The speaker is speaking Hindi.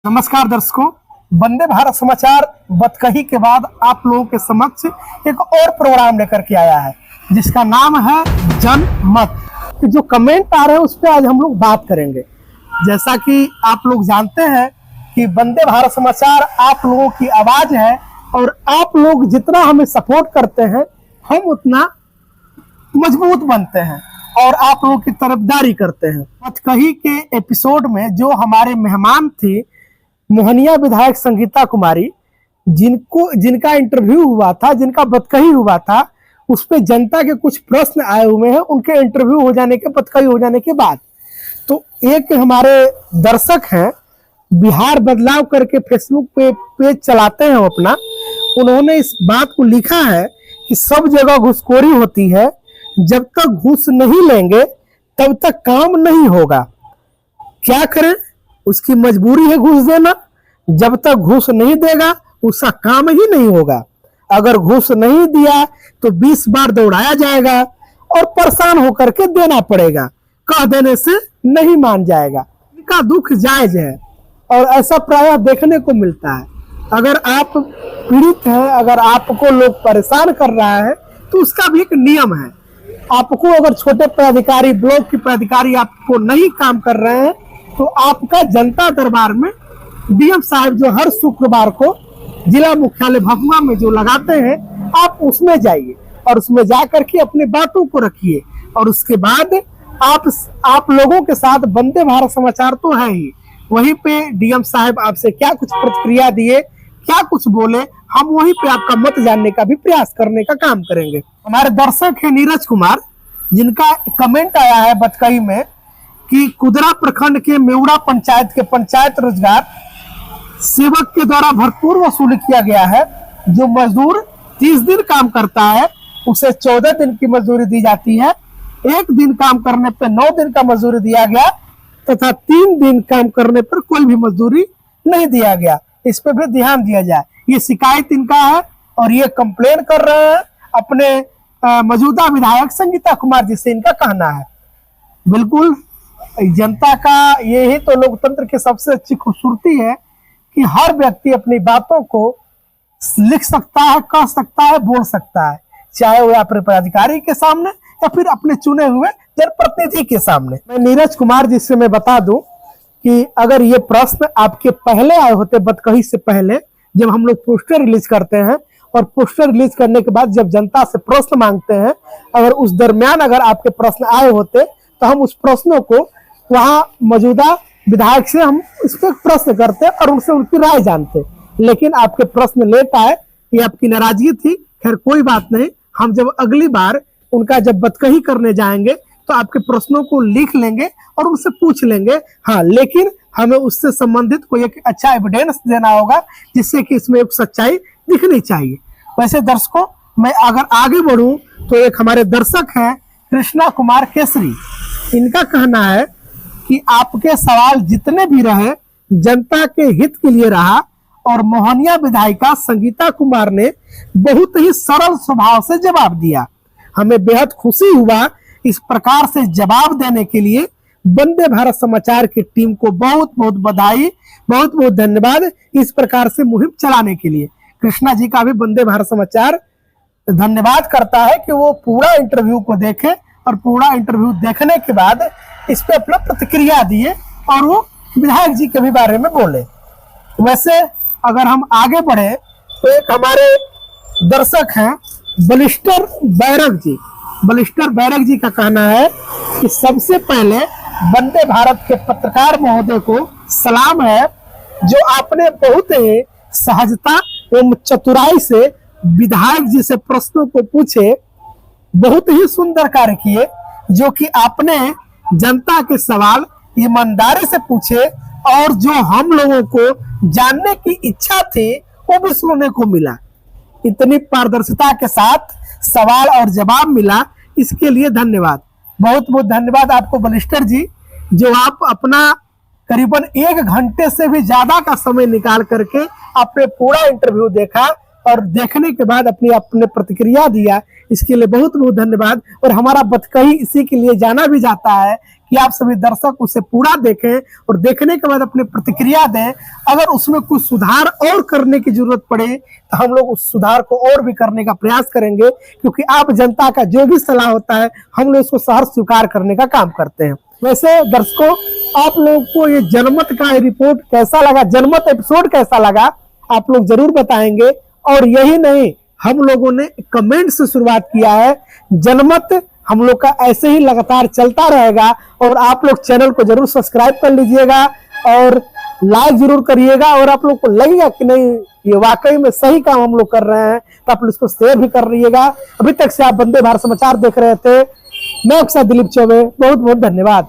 नमस्कार दर्शकों, वंदे भारत समाचार बतकही के बाद आप लोगों के समक्ष एक और प्रोग्राम लेकर के आया है जिसका नाम है जनमत। जो कमेंट आ रहे हैं उस पर आज हम लोग बात करेंगे। जैसा कि आप लोग जानते हैं कि वंदे भारत समाचार आप लोगों की आवाज है और आप लोग जितना हमें सपोर्ट करते हैं हम उतना मजबूत बनते हैं और आप लोगों की तरफदारी करते हैं। बतकही के एपिसोड में जो हमारे मेहमान थी मोहनिया विधायक संगीता कुमारी, जिनका इंटरव्यू हुआ था, जिनका बतकही हुआ था, उस पे जनता के कुछ प्रश्न आए हुए हैं उनके इंटरव्यू हो जाने के, बतकही हो जाने के बाद। तो एक हमारे दर्शक हैं, बिहार बदलाव करके फेसबुक पे पेज चलाते हैं अपना, उन्होंने इस बात को लिखा है कि सब जगह घूसखोरी होती है, जब तक घूस नहीं लेंगे तब तक काम नहीं होगा। क्या करें, उसकी मजबूरी है घूस देना। जब तक घूस नहीं देगा उसका काम ही नहीं होगा। अगर घूस नहीं दिया तो 20 बार दौड़ाया जाएगा और परेशान होकर के देना पड़ेगा। कह देने से नहीं मान जाएगा। इनका दुख जायज है और ऐसा प्रायः देखने को मिलता है। अगर आप पीड़ित हैं, अगर आपको लोग परेशान कर रहा है तो उसका भी एक नियम है। आपको अगर छोटे पदाधिकारी, ब्लॉक के पदाधिकारी आपको नहीं काम कर रहे हैं तो आपका जनता दरबार में डीएम साहब जो हर शुक्रवार को जिला मुख्यालय भभुआ में जो लगाते हैं, आप उसमें जाइए और उसमें जाकर के अपने बातों को रखिए और उसके बाद आप लोगों के साथ वंदे भारत समाचार तो है ही। वहीं पे डीएम साहब आपसे क्या कुछ प्रतिक्रिया दिए, क्या कुछ बोले, हम वहीं पे आपका मत जानने का भी प्रयास करने का काम करेंगे। हमारे दर्शक है नीरज कुमार, जिनका कमेंट आया है बतकही में कि कुदरा प्रखंड के मेउड़ा पंचायत के पंचायत रोजगार सेवक के द्वारा भरपूर वसूली किया गया है। जो मजदूर 30 दिन काम करता है उसे 14 दिन की मजदूरी दी जाती है। 1 दिन काम करने पर 9 दिन का मजदूरी दिया गया तथा 3 दिन काम करने पर कोई भी मजदूरी नहीं दिया गया। इस पर भी ध्यान दिया जाए। ये शिकायत इनका है और ये कंप्लेन कर रहे हैं अपने मौजूदा विधायक संगीता कुमार जी से। इनका कहना है बिल्कुल जनता का यही तो लोकतंत्र की सबसे अच्छी खूबसूरती है कि हर व्यक्ति अपनी बातों को लिख सकता है, कह सकता है, बोल सकता है, चाहे वो अपने पदाधिकारी के सामने या फिर अपने चुने हुए जनप्रतिनिधि के सामने। मैं नीरज कुमार जी से मैं बता दूं कि अगर ये प्रश्न आपके पहले आए होते, बतकही से पहले, जब हम लोग पोस्टर रिलीज करते हैं और पोस्टर रिलीज करने के बाद जब जनता से प्रश्न मांगते हैं, अगर उस दरमियान अगर आपके प्रश्न आए होते तो हम उस प्रश्नों को वहां मौजूदा विधायक से हम इस पर प्रश्न करते और उनसे उनकी राय जानते। लेकिन आपके प्रश्न लेट आए, ये आपकी नाराजगी थी। खैर कोई बात नहीं, हम जब अगली बार उनका जब बतकही करने जाएंगे तो आपके प्रश्नों को लिख लेंगे और उनसे पूछ लेंगे। हाँ, लेकिन हमें उससे संबंधित कोई एक अच्छा एविडेंस देना होगा जिससे कि इसमें एक सच्चाई दिखनी चाहिए। वैसे दर्शकों, मैं अगर आगे बढ़ूं तो एक हमारे दर्शक हैं कृष्णा कुमार केसरी, इनका कहना है कि आपके सवाल जितने भी रहे जनता के हित के लिए रहा और मोहनिया विधायिका संगीता कुमार ने बहुत ही सरल स्वभाव से जवाब दिया। हमें बेहद खुशी हुआ। इस प्रकार से जवाब देने के लिए वंदे भारत समाचार की टीम को बहुत बहुत बधाई, बहुत बहुत धन्यवाद इस प्रकार से मुहिम चलाने के लिए। कृष्णा जी का भी वंदे भारत समाचार धन्यवाद करता है कि वो पूरा इंटरव्यू को देखे और पूरा इंटरव्यू देखने के बाद इस पे अपना प्रतिक्रिया दिए और वो विधायक जी के भी बारे में बोले। वैसे अगर हम आगे बढ़े तो एक हमारे दर्शक हैं बलिस्टर बैरक जी। बलिस्टर बैरक जी का कहना है कि सबसे पहले वंदे भारत के पत्रकार महोदय को सलाम है, जो आपने बहुत ही सहजता एवं चतुराई से विधायक जी से प्रश्नों को पूछे, बहुत ही सुंदर कार्य किए, जो कि आपने जनता के सवाल ईमानदारी से पूछे और जो हम लोगों को जानने की इच्छा थी वो भी सुनने को मिला। इतनी पारदर्शिता के साथ सवाल और जवाब मिला, इसके लिए धन्यवाद, बहुत बहुत धन्यवाद आपको बलिस्टर जी, जो आप अपना करीबन 1 घंटे से भी ज्यादा का समय निकाल करके आपने पूरा इंटरव्यू देखा और देखने के बाद अपनी अपने प्रतिक्रिया दिया, इसके लिए बहुत बहुत धन्यवाद। और हमारा बतकही इसी के लिए जाना भी जाता है कि आप सभी दर्शक उसे पूरा देखें और देखने के बाद अपनी प्रतिक्रिया दें। अगर उसमें कुछ सुधार और करने की जरूरत पड़े तो हम लोग उस सुधार को और भी करने का प्रयास करेंगे, क्योंकि आप जनता का जो भी सलाह होता है हम लोग उसको सहर्ष स्वीकार करने का काम करते हैं। वैसे दर्शकों, आप लोगों को ये जनमत का रिपोर्ट कैसा लगा, जनमत एपिसोड कैसा लगा, आप लोग जरूर बताएंगे। और यही नहीं, हम लोगों ने कमेंट से शुरुआत किया है। जनमत हम लोग का ऐसे ही लगातार चलता रहेगा और आप लोग चैनल को जरूर सब्सक्राइब कर लीजिएगा और लाइक जरूर करिएगा। और आप लोग को लगेगा कि नहीं ये वाकई में सही काम हम लोग कर रहे हैं तो आप लोग इसको शेयर भी कर रहिएगा। अभी तक से आप वंदे भारत समाचार देख रहे थे, मैं आपके साथ दिलीप चौबे, बहुत बहुत धन्यवाद।